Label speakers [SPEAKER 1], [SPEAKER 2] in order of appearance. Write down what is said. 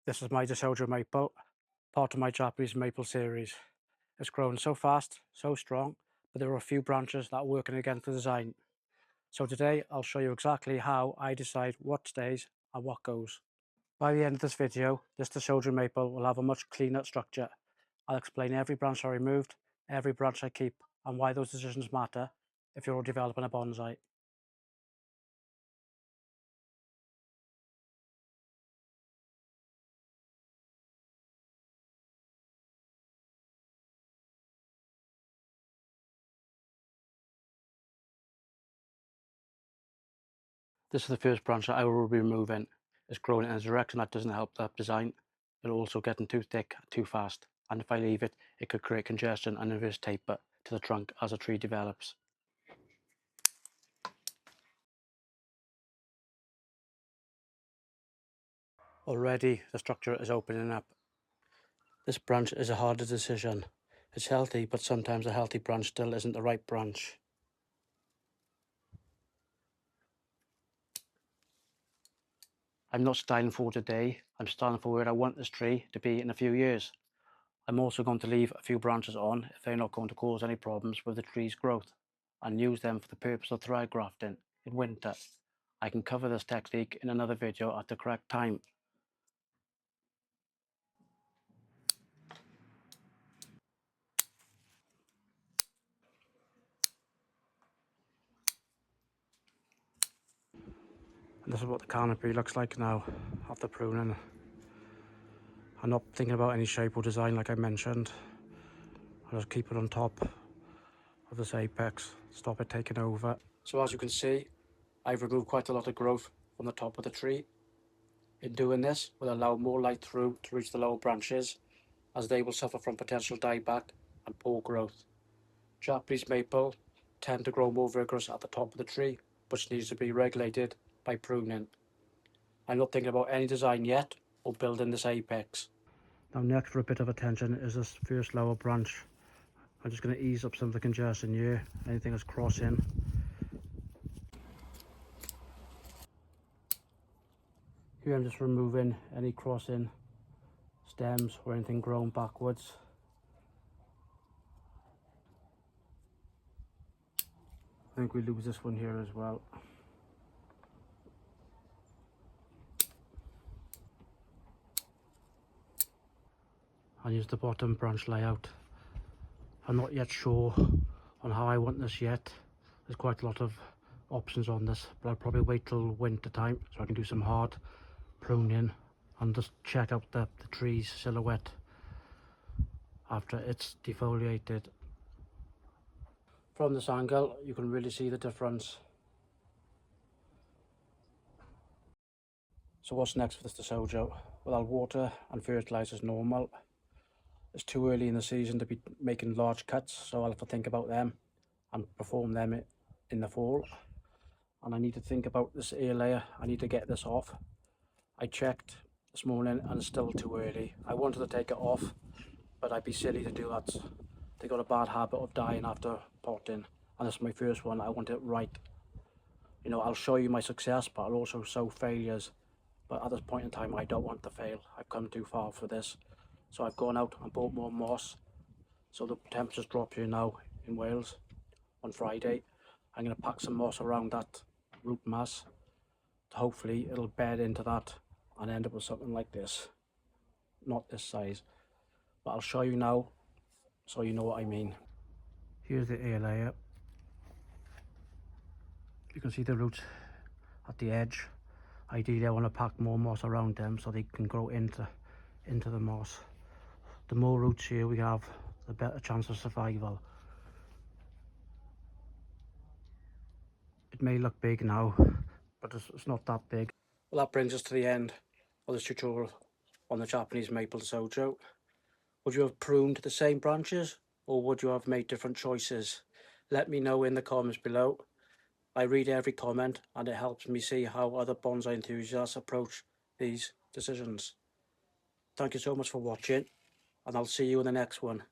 [SPEAKER 1] This is my Deshojo maple, part of my Japanese maple series. It's grown so fast, so strong, but there are a few branches that are working against the design. So today I'll show you exactly how I decide what stays and what goes. By the end of this video, this Deshojo maple will have a much cleaner structure. I'll explain every branch I removed, every branch I keep, and why those decisions matter if you're developing a bonsai. This is the first branch that I will be removing. It's growing in a direction that doesn't help the design. It'll also getting too thick, too fast, and if I leave it, it could create congestion and reverse taper to the trunk as the tree develops. Already the structure is opening up. This branch is a harder decision. It's healthy, but sometimes a healthy branch still isn't the right branch. I'm not styling for today, I'm styling for where I want this tree to be in a few years. I'm also going to leave a few branches on if they're not going to cause any problems with the tree's growth, and use them for the purpose of thrive grafting in winter. I can cover this technique in another video at the correct time. And this is what the canopy looks like now after pruning. I'm not thinking about any shape or design like I mentioned. I'll just keep it on top of this apex, stop it taking over. So as you can see, I've removed quite a lot of growth from the top of the tree. In doing this, we'll allow more light through to reach the lower branches, as they will suffer from potential dieback and poor growth. Japanese maple tend to grow more vigorous at the top of the tree, which needs to be regulated by pruning. I'm not thinking about any design yet or building this apex. Now next, for a bit of attention, is this first lower branch. I'm just going to ease up some of the congestion here, anything that's crossing. Here I'm just removing any crossing stems or anything grown backwards. I think we lose this one here as well. And use the bottom branch layout. I'm not yet sure on how I want this yet. There's quite a lot of options on this, but I'll probably wait till winter time so I can do some hard pruning and just check out the tree's silhouette after it's defoliated. From this angle you can really see the difference. So what's next for this Deshojo? Well, I'll water and fertilise as normal. It's too early in the season to be making large cuts, so I'll have to think about them and perform them in the fall. And I need to think about this air layer. I need to get this off. I checked this morning and it's still too early. I wanted to take it off, but I'd be silly to do that. They got a bad habit of dying after potting, and this is my first one. I want it right. You know, I'll show you my success, but I'll also show failures. But at this point in time, I don't want to fail. I've come too far for this. So I've gone out and bought more moss. So the temperatures drop here now in Wales on Friday. I'm going to pack some moss around that root mass. Hopefully it'll bed into that and end up with something like this. Not this size, but I'll show you now so you know what I mean. Here's the air layer. You can see the roots at the edge. Ideally I want to pack more moss around them so they can grow into the moss. The more roots here we have, the better chance of survival. It may look big now, but it's not that big. Well, that brings us to the end of this tutorial on the Japanese maple Deshojo. Would you have pruned the same branches, or would you have made different choices? Let me know in the comments below. I read every comment and it helps me see how other bonsai enthusiasts approach these decisions. Thank you so much for watching, and I'll see you in the next one.